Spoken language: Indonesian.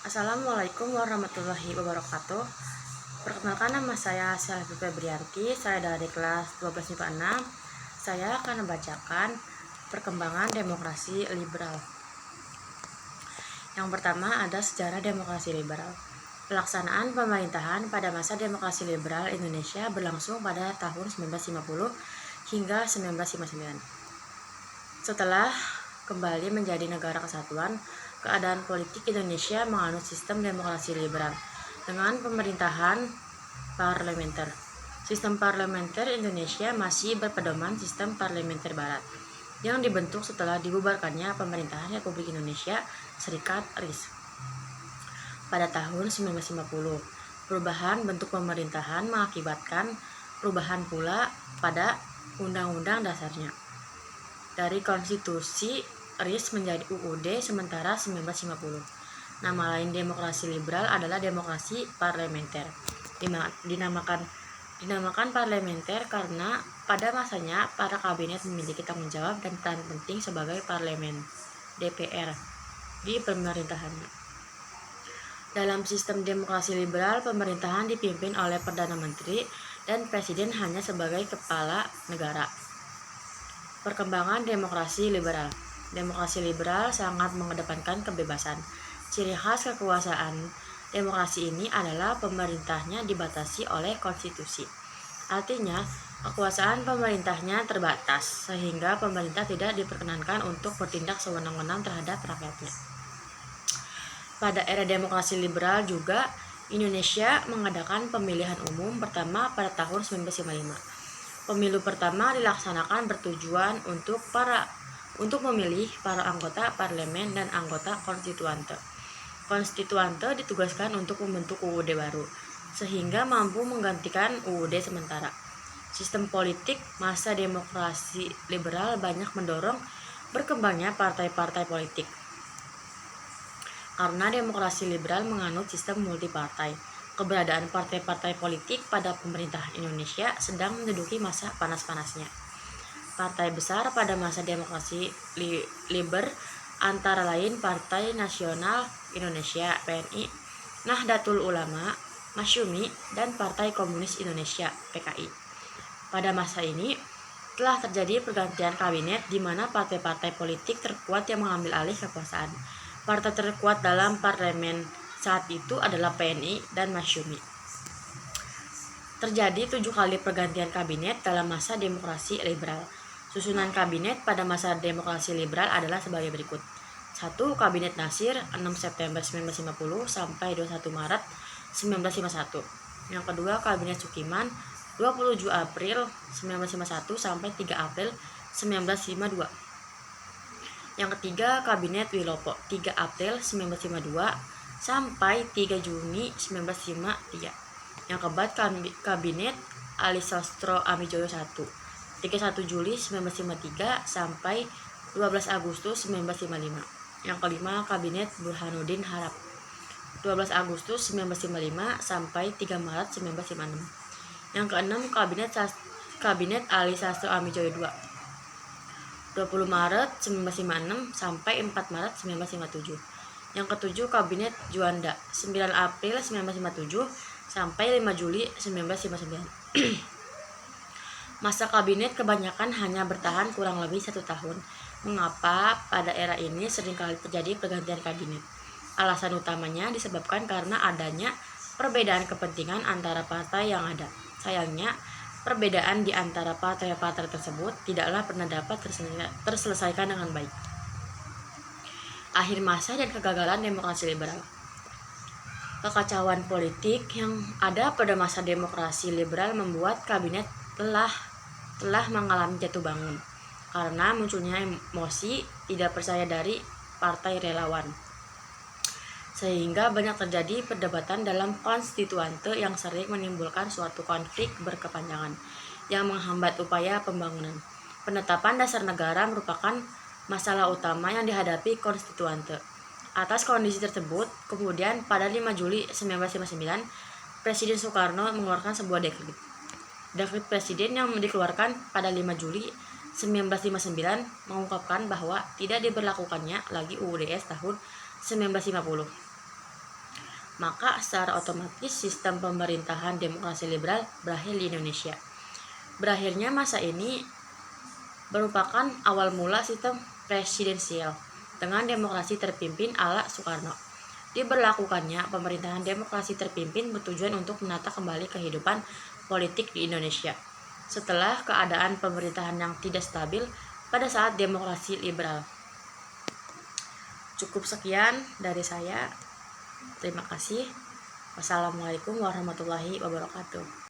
Assalamualaikum warahmatullahi wabarakatuh. Perkenalkan, nama saya Selvi Febrianti. Saya dari kelas 12 IPA 6. Saya akan membacakan perkembangan demokrasi liberal. Yang pertama ada sejarah demokrasi liberal. Pelaksanaan pemerintahan pada masa demokrasi liberal Indonesia berlangsung pada tahun 1950 hingga 1959. Setelah kembali menjadi negara kesatuan, keadaan politik Indonesia menganut sistem demokrasi liberal dengan pemerintahan parlementer. Sistem parlementer Indonesia masih berpedoman sistem parlementer barat yang dibentuk setelah dibubarkannya pemerintahan Republik Indonesia Serikat RIS pada tahun 1950. Perubahan bentuk pemerintahan mengakibatkan perubahan pula pada undang-undang dasarnya. Dari konstitusi RIS menjadi UUD sementara 1950. Nama lain demokrasi liberal adalah demokrasi parlementer. Dinamakan parlementer karena pada masanya para kabinet memiliki tanggung jawab dan peran penting sebagai parlemen DPR di pemerintahannya. Dalam sistem demokrasi liberal, pemerintahan dipimpin oleh Perdana Menteri dan Presiden hanya sebagai kepala negara. Perkembangan demokrasi liberal. Demokrasi liberal sangat mengedepankan kebebasan. Ciri khas kekuasaan demokrasi ini adalah pemerintahnya dibatasi oleh konstitusi. Artinya, kekuasaan pemerintahnya terbatas, sehingga pemerintah tidak diperkenankan untuk bertindak sewenang-wenang terhadap rakyatnya. Pada era demokrasi liberal juga, Indonesia mengadakan pemilihan umum pertama pada tahun 1955. Pemilu pertama dilaksanakan bertujuan untuk memilih para anggota parlemen dan anggota konstituante. Konstituante ditugaskan untuk membentuk UUD baru, sehingga mampu menggantikan UUD sementara. Sistem politik masa demokrasi liberal banyak mendorong berkembangnya partai-partai politik. Karena demokrasi liberal menganut sistem multipartai, keberadaan partai-partai politik pada pemerintahan Indonesia sedang menduduki masa panas-panasnya. Partai besar pada masa demokrasi liber antara lain Partai Nasional Indonesia (PNI), Nahdlatul Ulama (Masyumi), dan Partai Komunis Indonesia (PKI). Pada masa ini telah terjadi pergantian kabinet di mana partai-partai politik terkuat yang mengambil alih kekuasaan. Partai terkuat dalam parlemen saat itu adalah PNI dan Masyumi. Terjadi 7 kali pergantian kabinet dalam masa demokrasi liberal. Susunan kabinet pada masa demokrasi liberal adalah sebagai berikut. 1. Kabinet Nasir 6 September 1950 sampai 21 Maret 1951. Yang kedua, Kabinet Sukiman 27 April 1951 sampai 3 April 1952. Yang ketiga, Kabinet Wilopo 3 April 1952 sampai 3 Juni 1953. Yang keempat, Kabinet Ali Sastro Amijoyo 1 31 Juli 1953 sampai 12 Agustus 1955. Yang kelima, Kabinet Burhanuddin Harap 12 Agustus 1955 sampai 3 Maret 1956. Yang keenam, Kabinet Ali Sastro Amijoyo 2 20 Maret 1956 sampai 4 Maret 1957. Yang ketujuh, Kabinet Juanda 9 April 1957 sampai 5 Juli 1959. Masa kabinet kebanyakan hanya bertahan kurang lebih 1 tahun. Mengapa pada era ini seringkali terjadi pergantian kabinet? Alasan utamanya disebabkan karena adanya perbedaan kepentingan antara partai yang ada. Sayangnya, perbedaan di antara partai-partai tersebut tidaklah pernah dapat terselesaikan dengan baik. Akhir masa dan kegagalan demokrasi liberal. Kekacauan politik yang ada pada masa demokrasi liberal membuat kabinet telah mengalami jatuh bangun karena munculnya emosi tidak percaya dari partai relawan, sehingga banyak terjadi perdebatan dalam konstituante yang sering menimbulkan suatu konflik berkepanjangan yang menghambat upaya pembangunan. Penetapan dasar negara merupakan masalah utama yang dihadapi konstituante. Atas kondisi tersebut, kemudian pada 5 Juli 1959, Presiden Soekarno mengeluarkan sebuah dekret. Dekret Presiden yang dikeluarkan pada 5 Juli 1959 mengungkapkan bahwa tidak diberlakukannya lagi UUDS tahun 1950. maka secara otomatis sistem pemerintahan demokrasi liberal berakhir di Indonesia. Berakhirnya masa ini merupakan awal mula sistem presidensial dengan demokrasi terpimpin ala Soekarno. Diberlakukannya pemerintahan demokrasi terpimpin bertujuan untuk menata kembali kehidupan politik di Indonesia setelah keadaan pemerintahan yang tidak stabil pada saat demokrasi liberal. Cukup sekian dari saya. Terima kasih. Wassalamualaikum warahmatullahi wabarakatuh.